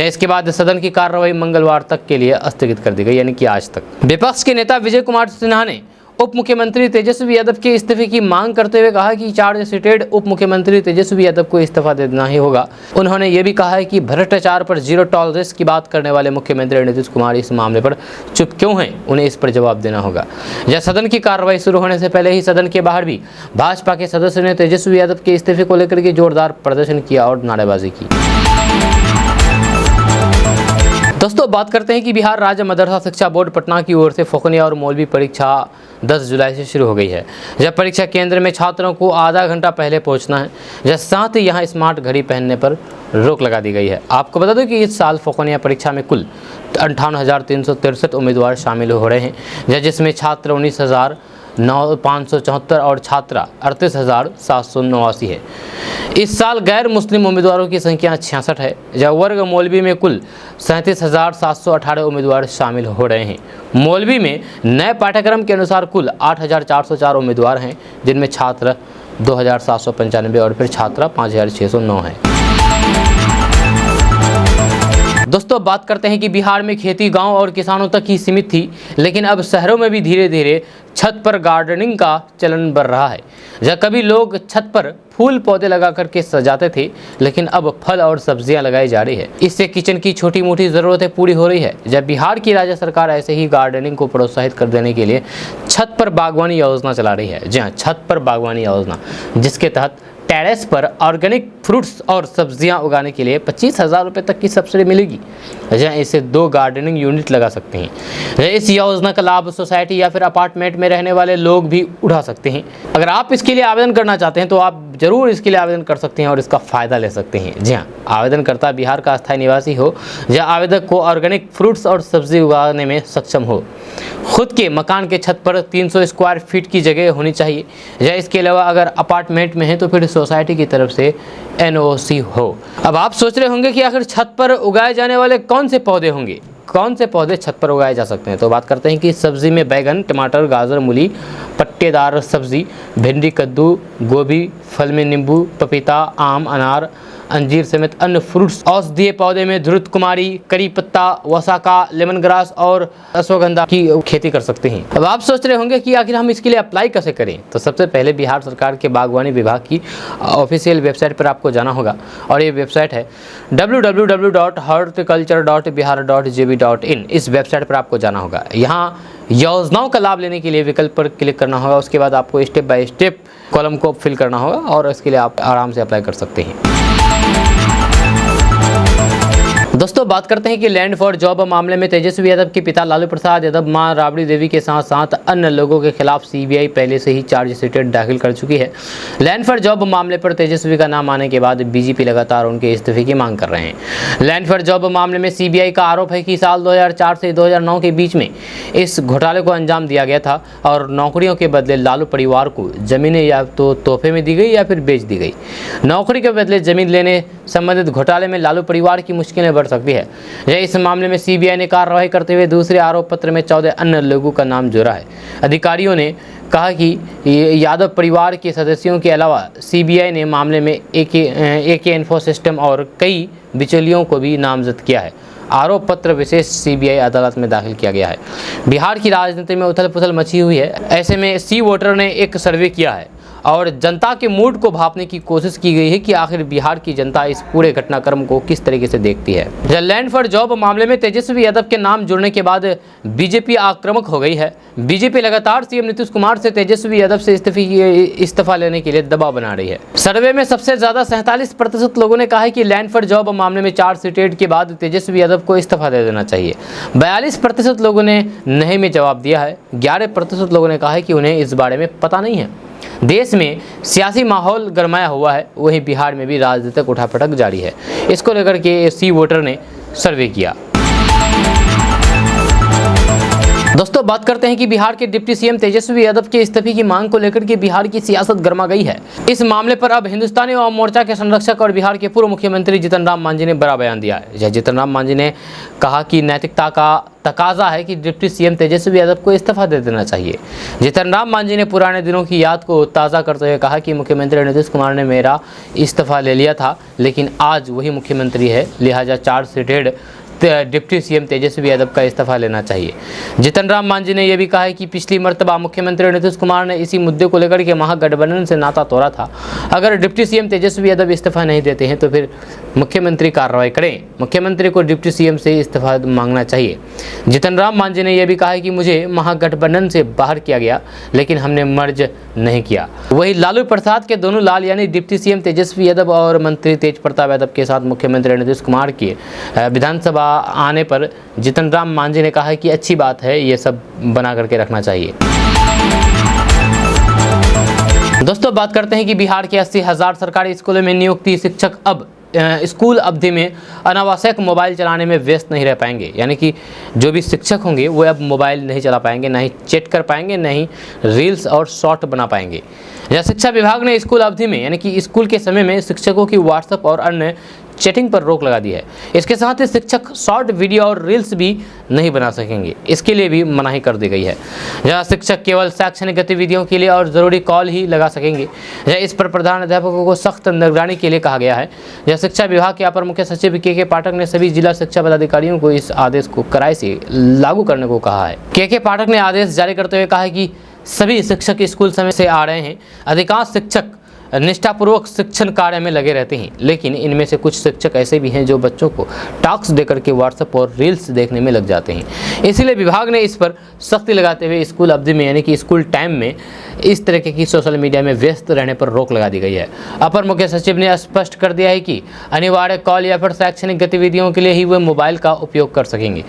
इसके बाद सदन की कार्यवाही मंगलवार तक के लिए स्थगित कर दी गई, यानी कि आज तक। विपक्ष के नेता विजय कुमार सिन्हा ने उप मुख्यमंत्री तेजस्वी यादव के इस्तीफे की मांग करते हुए कहा कि चार्ज सीटेड उप मुख्यमंत्री तेजस्वी यादव को इस्तीफा देना ही होगा। उन्होंने ये भी कहा है कि भ्रष्टाचार पर जीरो टॉलरेंस की बात करने वाले मुख्यमंत्री नीतीश कुमार इस मामले पर चुप क्यों हैं, उन्हें इस पर जवाब देना होगा। यह सदन की कार्रवाई शुरू होने से पहले ही सदन के बाहर भी भाजपा के सदस्यों ने तेजस्वी यादव के इस्तीफे को लेकर के जोरदार प्रदर्शन किया और नारेबाजी की। दोस्तों बात करते हैं कि बिहार राज्य मदरसा शिक्षा बोर्ड पटना की ओर से फौकनिया और मौलवी परीक्षा 10 जुलाई से शुरू हो गई है। जब परीक्षा केंद्र में छात्रों को आधा घंटा पहले पहुंचना है, जब साथ ही यहां स्मार्ट घड़ी पहनने पर रोक लगा दी गई है। आपको बता दूं कि इस साल फौकनिया परीक्षा में कुल 58,363 उम्मीदवार शामिल हो रहे हैं, जिसमें छात्र 19,574 और छात्रा 38,789 है। इस साल गैर मुस्लिम उम्मीदवारों की संख्या 66 है, जब वर्ग मौलवी में कुल 37,718 उम्मीदवार शामिल हो रहे हैं। मौलवी में नए पाठ्यक्रम के अनुसार कुल 8,404 उम्मीदवार हैं, जिनमें छात्र 2,795 और फिर छात्रा 5,609 हैं। दोस्तों बात करते हैं कि बिहार में खेती गांव और किसानों तक ही सीमित थी, लेकिन अब शहरों में भी धीरे धीरे छत पर गार्डनिंग का चलन बढ़ रहा है। जब कभी लोग छत पर फूल पौधे लगा करके सजाते थे, लेकिन अब फल और सब्जियां लगाई जा रही है। इससे किचन की छोटी मोटी ज़रूरतें पूरी हो रही है। जब बिहार की राज्य सरकार ऐसे ही गार्डनिंग को प्रोत्साहित कर देने के लिए छत पर बागवानी योजना चला रही है। जी हाँ, छत पर बागवानी योजना, जिसके तहत टेरेस पर ऑर्गेनिक फ्रूट्स और सब्जियां उगाने के लिए 25,000 रुपये तक की सब्सिडी मिलेगी। जहाँ इसे 2 गार्डनिंग यूनिट लगा सकते हैं। इस योजना का लाभ सोसाइटी या फिर अपार्टमेंट में रहने वाले लोग भी उठा सकते हैं। अगर आप इसके लिए आवेदन करना चाहते हैं तो आप जरूर इसके लिए आवेदन कर सकते हैं और इसका फ़ायदा ले सकते हैं। जी हाँ, आवेदनकर्ता बिहार का अस्थायी निवासी हो या आवेदक को ऑर्गेनिक फ्रूट्स और सब्जी उगाने में सक्षम हो। खुद के मकान के छत पर 300 स्क्वायर फीट की जगह होनी चाहिए, या इसके अलावा अगर अपार्टमेंट में है तो फिर सोसाइटी की तरफ से NOC हो। अब आप सोच रहे होंगे कि आखिर छत पर उगाए जाने वाले कौन से पौधे होंगे, कौन से पौधे छत पर उगाए जा सकते हैं। तो बात करते हैं कि सब्जी में बैगन, टमाटर, गाजर, मूली, पत्तेदार सब्जी, भिंडी, कद्दू, गोभी, फल में नींबू, पपीता, आम, अनार, अंजीर समेत अन्य फ्रूट्स। औषधीय पौधे में धुरत कुमारी, करी पत्ता, वसाका, लेमन ग्रास और अश्वगंधा की खेती कर सकते हैं। अब आप सोच रहे होंगे कि आखिर हम इसके लिए अप्लाई कैसे करें। तो सबसे पहले बिहार सरकार के बागवानी विभाग की ऑफिशियल वेबसाइट पर आपको जाना होगा, और ये वेबसाइट है www.horticulture.bihar.gov.in। इस वेबसाइट पर आपको जाना होगा। यहाँ योजनाओं का लाभ लेने के लिए विकल्प पर क्लिक करना होगा। उसके बाद आपको स्टेप बाय स्टेप कॉलम को फिल करना होगा और इसके लिए आप आराम से अप्लाई कर सकते हैं। दोस्तों बात करते हैं कि लैंड फॉर जॉब मामले में तेजस्वी यादव के पिता लालू प्रसाद यादव, मां राबड़ी देवी के साथ साथ अन्य लोगों के खिलाफ सीबीआई पहले से ही चार्जशीट दाखिल कर चुकी है। लैंड फॉर जॉब मामले पर तेजस्वी का नाम आने के बाद बीजेपी लगातार उनके इस्तीफे की मांग कर रहे हैं। लैंड फॉर जॉब मामले में सीबीआई का आरोप है कि साल 2004 से 2009 के बीच में इस घोटाले को अंजाम दिया गया था और नौकरियों के बदले लालू परिवार को जमीनें या तो तोहफे में दी गई या फिर बेच दी गई। नौकरी के बदले जमीन लेने संबंधित घोटाले में लालू परिवार की मुश्किलें बढ़ सकती है। इस मामले में सीबीआई ने कार्रवाई करते हुए दूसरे आरोप पत्र में 14 अन्य लोगों का नाम जोड़ा है। अधिकारियों ने कहा कि यादव परिवार के सदस्यों के अलावा सीबीआई ने मामले में एके इन्फो सिस्टम और कई बिचौलियों को भी नामजद किया है। आरोप पत्र विशेष सीबीआई अदालत में दाखिल किया गया है। बिहार की राजनीति में उथल पुथल मची हुई है। ऐसे में सी वोटर ने एक सर्वे किया है और जनता के मूड को भांपने की कोशिश की गई है कि आखिर बिहार की जनता इस पूरे घटनाक्रम को किस तरीके से देखती है। लैंड फॉर जॉब मामले में तेजस्वी यादव के नाम जुड़ने के बाद बीजेपी आक्रामक हो गई है। बीजेपी लगातार सीएम नीतीश कुमार से तेजस्वी यादव से इस्तीफा लेने के लिए दबाव बना रही है। सर्वे में सबसे ज्यादा 47% लोगों ने कहा है कि लैंड फॉर जॉब मामले में चार्जशीट के बाद तेजस्वी यादव को इस्तीफा दे देना चाहिए। 42% लोगों ने नहीं में जवाब दिया है। 11% लोगों ने कहा है कि उन्हें इस बारे में पता नहीं है। देश में सियासी माहौल गरमाया हुआ है, वहीं बिहार में भी राजनीतिक उठापटक जारी है। इसको लेकर के सी वोटर ने सर्वे किया। दोस्तों बात करते हैं कि बिहार के डिप्टी सीएम तेजस्वी यादव के इस्तीफे की मांग को लेकर के बिहार की सियासत गर्मा गई है। इस मामले पर अब हिंदुस्तानी अवाम मोर्चा के संरक्षक और बिहार के पूर्व मुख्यमंत्री जीतन राम मांझी ने बड़ा बयान दिया है। जीतन राम मांझी ने कहा कि नैतिकता का तकाजा है कि डिप्टी सीएम तेजस्वी यादव को इस्तीफा दे देना चाहिए। जीतन राम मांझी ने पुराने दिनों की याद को ताज़ा करते हुए कहा कि मुख्यमंत्री नीतीश कुमार ने मेरा इस्तीफा ले लिया था, लेकिन आज वही मुख्यमंत्री है, लिहाजा chargesheeted deputy CM Tejashwi Yadav का इस्तीफा लेना चाहिए। जीतन राम मांझी ने यह भी कहा है कि पिछली मर्तबा मुख्यमंत्री नीतीश कुमार ने इसी मुद्दे को लेकर के महागठबंधन से नाता तोड़ा था। अगर डिप्टी सीएम तेजस्वी यादव इस्तीफा नहीं देते हैं तो फिर मुख्यमंत्री कार्रवाई करें। मुख्यमंत्री को डिप्टी सीएम से इस्तीफा मांगना चाहिए। जीतन राम मांझी ने यह भी कहा है कि मुझे महागठबंधन से बाहर किया गया, लेकिन हमने मर्ज नहीं किया। वही लालू प्रसाद के दोनों लाल यानी डिप्टी सीएम तेजस्वी यादव और मंत्री तेज प्रताप यादव के साथ मुख्यमंत्री नीतीश कुमार की विधानसभा आने पर जितन राम मांझी ने कहा है कि अच्छी बात है, ये सब बना करके रखना चाहिए। दोस्तों बात करते हैं कि बिहार के 80,000 सरकारी स्कूलों में नियुक्ति शिक्षक अब स्कूल अवधि में अनावश्यक मोबाइल चलाने में व्यस्त नहीं रह पाएंगे। यानी कि जो भी शिक्षक होंगे वो अब मोबाइल नहीं चला पाएंगे, ना ही चैट कर पाएंगे, ना ही रील्स और शॉर्ट बना पाएंगे। यह शिक्षा विभाग ने स्कूल अवधि में यानी कि स्कूल के समय में शिक्षकों की व्हाट्सएप और अन्य चैटिंग पर रोक लगा दी है। इसके साथ ही शिक्षक शॉर्ट वीडियो और रील्स भी नहीं बना सकेंगे, इसके लिए भी मनाही कर दी गई है। जहाँ शिक्षक केवल शैक्षणिक गतिविधियों के लिए और ज़रूरी कॉल ही लगा सकेंगे। इस पर प्रधान अध्यापकों को सख्त निगरानी के लिए कहा गया है। यह शिक्षा विभाग के अपर मुख्य सचिव के पाठक ने सभी जिला शिक्षा पदाधिकारियों को इस आदेश को कड़ाई से लागू करने को कहा है। के पाठक ने आदेश जारी करते हुए कहा है कि सभी शिक्षक स्कूल समय से आ रहे हैं। अधिकांश शिक्षक निष्ठापूर्वक शिक्षण कार्य में लगे रहते हैं, लेकिन इनमें से कुछ शिक्षक ऐसे भी हैं जो बच्चों को टास्क देकर के व्हाट्सएप और रील्स देखने में लग जाते हैं। इसीलिए विभाग ने इस पर सख्ती लगाते हुए स्कूल अवधि में यानी कि स्कूल टाइम में इस तरह की सोशल मीडिया में व्यस्त रहने पर रोक लगा दी गई है। अपर मुख्य सचिव ने स्पष्ट कर दिया है कि अनिवार्य कॉल या फिर शैक्षणिक गतिविधियों के लिए ही वे मोबाइल का उपयोग कर सकेंगे।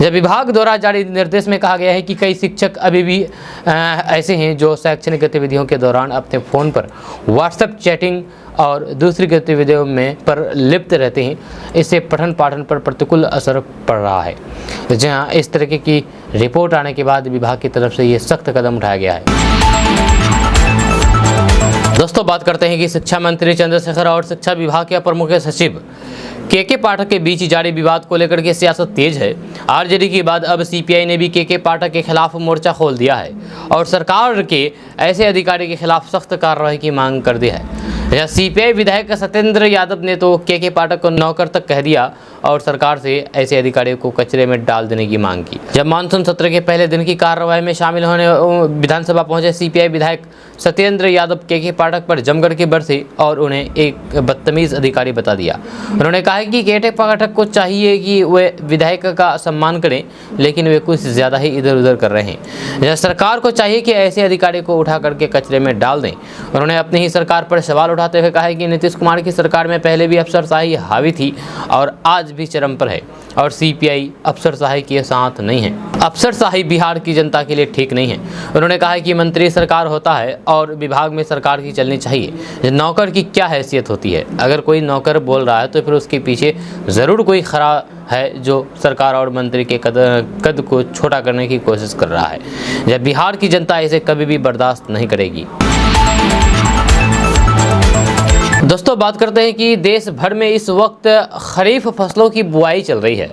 जब विभाग द्वारा जारी निर्देश में कहा गया है कि कई शिक्षक अभी भी ऐसे हैं जो शैक्षणिक गतिविधियों के दौरान अपने फ़ोन पर व्हाट्सएप चैटिंग और दूसरी गतिविधियों में पर लिप्त रहते हैं। इससे पठन पाठन पर प्रतिकूल असर पड़ रहा है। जहां इस तरह की रिपोर्ट आने के बाद विभाग की तरफ से ये सख्त कदम उठाया गया है। दोस्तों बात करते हैं कि शिक्षा मंत्री चंद्रशेखर और शिक्षा विभाग के अपर मुख्य सचिव के पाठक के बीच जारी विवाद को लेकर के सियासत तेज है। आरजेडी के बाद अब सीपीआई ने भी के पाठक के खिलाफ मोर्चा खोल दिया है और सरकार के ऐसे अधिकारी के खिलाफ सख्त कार्रवाई की मांग कर दी है। यह सीपीआई विधायक सत्येंद्र यादव ने तो के पाठक को नौकर तक कह दिया और सरकार से ऐसे अधिकारियों को कचरे में डाल देने की मांग की। जब मानसून सत्र के पहले दिन की कार्रवाई में शामिल होने विधानसभा पहुंचे सीपीआई विधायक सत्येंद्र यादव के पाठक पर जमकर के बरसे और उन्हें एक बदतमीज अधिकारी बता दिया। उन्होंने कहा कि के पाठक को चाहिए कि वे विधायक का सम्मान करें, लेकिन वे कुछ ज़्यादा ही इधर उधर कर रहे हैं। यह सरकार को चाहिए कि ऐसे अधिकारी को उठा करके कचरे में डाल दें। उन्होंने अपनी ही सरकार पर सवाल उठाते हुए कहा कि नीतीश कुमार की सरकार में पहले भी अफसरशाही हावी थी और आज भी चरम पर है और सीपीआई अफसरशाही के साथ नहीं है। अफसरशाही बिहार की जनता के लिए ठीक नहीं है। उन्होंने कहा कि मंत्री सरकार होता है और विभाग में सरकार की चलनी चाहिए। नौकर की क्या हैसियत होती है? अगर कोई नौकर बोल रहा है तो फिर उसके पीछे ज़रूर कोई खरा है जो सरकार और मंत्री के कद को छोटा करने की कोशिश कर रहा है। जब बिहार की जनता इसे कभी भी बर्दाश्त नहीं करेगी। दोस्तों बात करते हैं कि देश भर में इस वक्त खरीफ फसलों की बुआई चल रही है।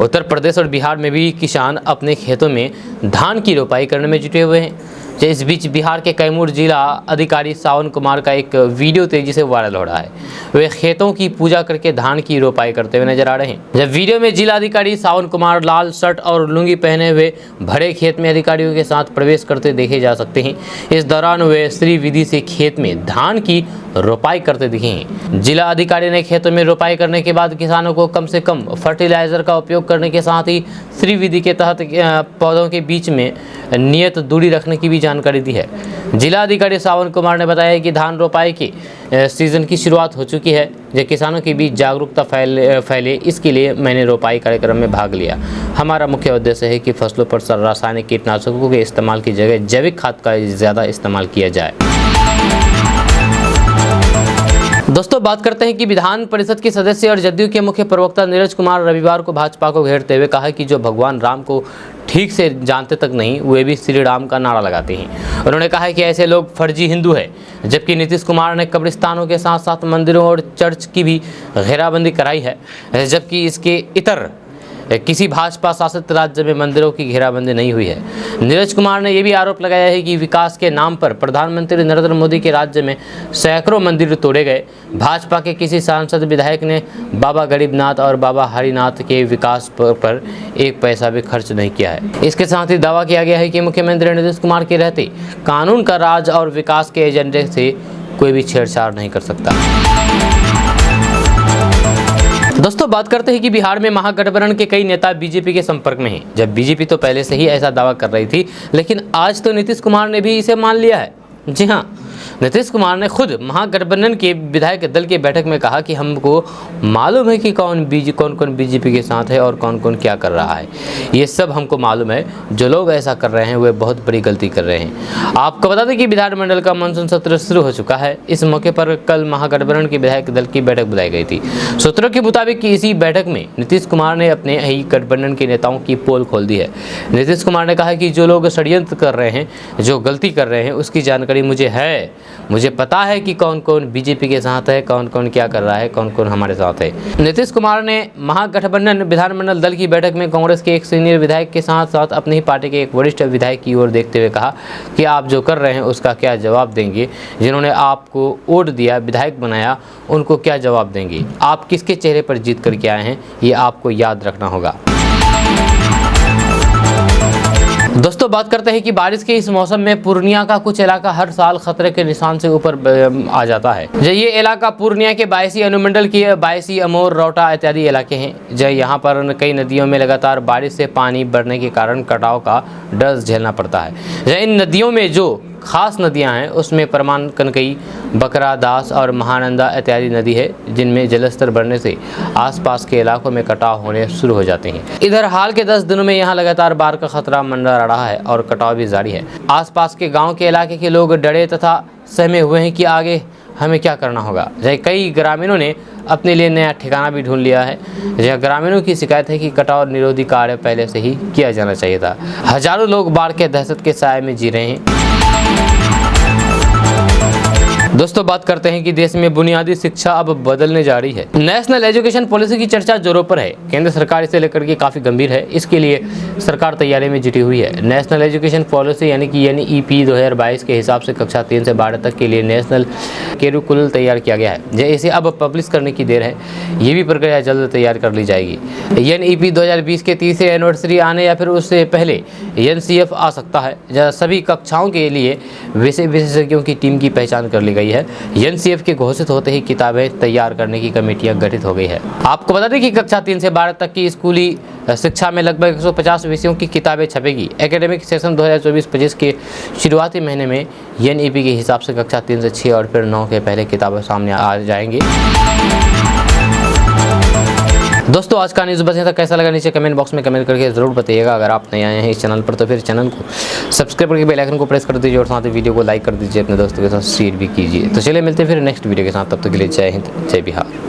उत्तर प्रदेश और बिहार में भी किसान अपने खेतों में धान की रोपाई करने में जुटे हुए हैं। इस बीच बिहार के कैमूर जिला अधिकारी सावन कुमार का एक वीडियो तेजी से वायरल हो रहा है। वे खेतों की पूजा करके धान की रोपाई करते हुए नजर आ रहे हैं। जब वीडियो में जिला अधिकारी सावन कुमार लाल शर्ट और लुंगी पहने हुए भरे खेत में अधिकारियों के साथ प्रवेश करते देखे जा सकते हैं। इस दौरान वे श्री विधि से खेत में धान की रोपाई करते दिखे हैं। जिला अधिकारी ने खेतों में रोपाई करने के बाद किसानों को कम से कम फर्टिलाइजर का उपयोग करने के साथ ही श्री विधि के तहत पौधों के बीच में नियत दूरी रखने की भी जानकारी दी है। जिला अधिकारी सावन कुमार ने बताया कि धान रोपाई के सीजन की शुरुआत हो चुकी है। जब किसानों के बीच जागरूकता फैले इसके लिए मैंने रोपाई कार्यक्रम में भाग लिया। हमारा मुख्य उद्देश्य है कि फसलों पर रासायनिक कीटनाशकों के इस्तेमाल की जगह जैविक खाद का ज़्यादा इस्तेमाल किया जाए। दोस्तों बात करते हैं कि विधान परिषद के सदस्य और जदयू के मुख्य प्रवक्ता नीरज कुमार रविवार को भाजपा को घेरते हुए कहा कि जो भगवान राम को ठीक से जानते तक नहीं वे भी श्री राम का नारा लगाते हैं। उन्होंने कहा है कि ऐसे लोग फर्जी हिंदू हैं। जबकि नीतीश कुमार ने कब्रिस्तानों के साथ साथ मंदिरों और चर्च की भी घेराबंदी कराई है, जबकि इसके इतर किसी भाजपा शासित राज्य में मंदिरों की घेराबंदी नहीं हुई है। नीरज कुमार ने यह भी आरोप लगाया है कि विकास के नाम पर प्रधानमंत्री नरेंद्र मोदी के राज्य में सैकड़ों मंदिर तोड़े गए। भाजपा के किसी सांसद विधायक ने बाबा गरीबनाथ और बाबा हरिनाथ के विकास पर एक पैसा भी खर्च नहीं किया है। इसके साथ ही दावा किया गया है कि मुख्यमंत्री नीतीश कुमार के रहते कानून का राज और विकास के एजेंडे से कोई भी छेड़छाड़ नहीं कर सकता। दोस्तों बात करते हैं कि बिहार में महागठबंधन के कई नेता बीजेपी के संपर्क में हैं। जब बीजेपी तो पहले से ही ऐसा दावा कर रही थी, लेकिन आज तो नीतीश कुमार ने भी इसे मान लिया है। जी हाँ, नीतीश कुमार ने खुद महागठबंधन के विधायक दल की बैठक में कहा कि हमको मालूम है कि कौन कौन बीजेपी के साथ है और कौन कौन क्या कर रहा है। ये सब हमको मालूम है। जो लोग ऐसा कर रहे हैं वे बहुत बड़ी गलती कर रहे हैं। आपको बता दें कि विधानमंडल का मानसून सत्र शुरू हो चुका है। इस मौके पर कल महागठबंधन के विधायक दल की बैठक बुलाई गई थी। सूत्रों के मुताबिक कि इसी बैठक में नीतीश कुमार ने अपने ही गठबंधन के नेताओं की पोल खोल दी है। नीतीश कुमार ने कहा कि जो लोग षड्यंत्र कर रहे हैं, जो गलती कर रहे हैं, उसकी जानकारी मुझे है। मुझे पता है कि कौन कौन बीजेपी के साथ है, कौन कौन क्या कर रहा है, कौन कौन हमारे साथ है। नीतीश कुमार ने महागठबंधन विधानमंडल दल की बैठक में कांग्रेस के एक सीनियर विधायक के साथ साथ अपनी ही पार्टी के एक वरिष्ठ विधायक की ओर देखते हुए कहा कि आप जो कर रहे हैं उसका क्या जवाब देंगे। जिन्होंने आपको वोट दिया, विधायक बनाया, उनको क्या जवाब देंगे। आप किसके चेहरे पर जीत करके आए हैं, ये आपको याद रखना होगा। दोस्तों, बात करते हैं कि बारिश के इस मौसम में पूर्णिया का कुछ इलाका हर साल खतरे के निशान से ऊपर आ जाता है। ये इलाका पूर्णिया के बायसी अनुमंडल की बायसी, अमोर, रौटा इत्यादि इलाके हैं। जो यहाँ पर कई नदियों में लगातार बारिश से पानी बढ़ने के कारण कटाव का डर झेलना पड़ता है। इन नदियों में जो खास नदियां हैं उसमें परमान, कनकई, बकरा, दास और महानंदा इत्यादि नदी है, जिनमें जलस्तर बढ़ने से आसपास के इलाकों में कटाव होने शुरू हो जाते हैं। इधर हाल के 10 दिनों में यहां लगातार बाढ़ का खतरा मंडरा रहा है और कटाव भी जारी है। आसपास के गांव के इलाके के लोग डरे तथा सहमे हुए हैं कि आगे हमें क्या करना होगा। कई ग्रामीणों ने अपने लिए नया ठिकाना भी ढूंढ लिया है। जहाँ ग्रामीणों की शिकायत है कि कटाव निरोधी कार्य पहले से ही किया जाना चाहिए था। हजारों लोग बाढ़ के दहशत के साए में जी रहे हैं। दोस्तों, बात करते हैं कि देश में बुनियादी शिक्षा अब बदलने जा रही है। नेशनल एजुकेशन पॉलिसी की चर्चा जोरों पर है। केंद्र सरकार इसे लेकर के काफ़ी गंभीर है। इसके लिए सरकार तैयारी में जुटी हुई है। नेशनल एजुकेशन पॉलिसी यानी कि NEP 2022 के हिसाब से कक्षा 3 से 12 तक के लिए नेशनल करिकुलम तैयार किया गया है। इसे अब पब्लिश करने की देर है। ये भी प्रक्रिया जल्द तैयार कर ली जाएगी। NEP 2020 के 30वीं एनिवर्सरी आने या फिर उससे पहले NCF आ सकता है। जहाँ सभी कक्षाओं के लिए विशेषज्ञों की टीम की पहचान कर ली गई है। NCF के घोषित होते ही किताबें तैयार करने की कमेटियां गठित हो गई है। आपको बता दें कि कक्षा 3 से 12 तक की स्कूली शिक्षा में लगभग 150 विषयों की किताबें छपेगी। एकेडमिक सेशन 2024-25 के शुरुआती महीने में NEP के हिसाब से कक्षा 3 से 6 और फिर 9 के पहले किताबें सामने आ जाएंगी। दोस्तों, आज का न्यूज़ बस यहाँ तक। कैसा लगा नीचे कमेंट बॉक्स में कमेंट करके ज़रूर बताइएगा। अगर आप नए आए हैं इस चैनल पर तो फिर चैनल को सब्सक्राइब करके बेल आइकन को प्रेस कर दीजिए और साथ ही वीडियो को लाइक कर दीजिए, अपने दोस्तों के साथ शेयर भी कीजिए। तो चलिए मिलते हैं फिर नेक्स्ट वीडियो के साथ। तब तक के लिए जय हिंद, जय बिहार।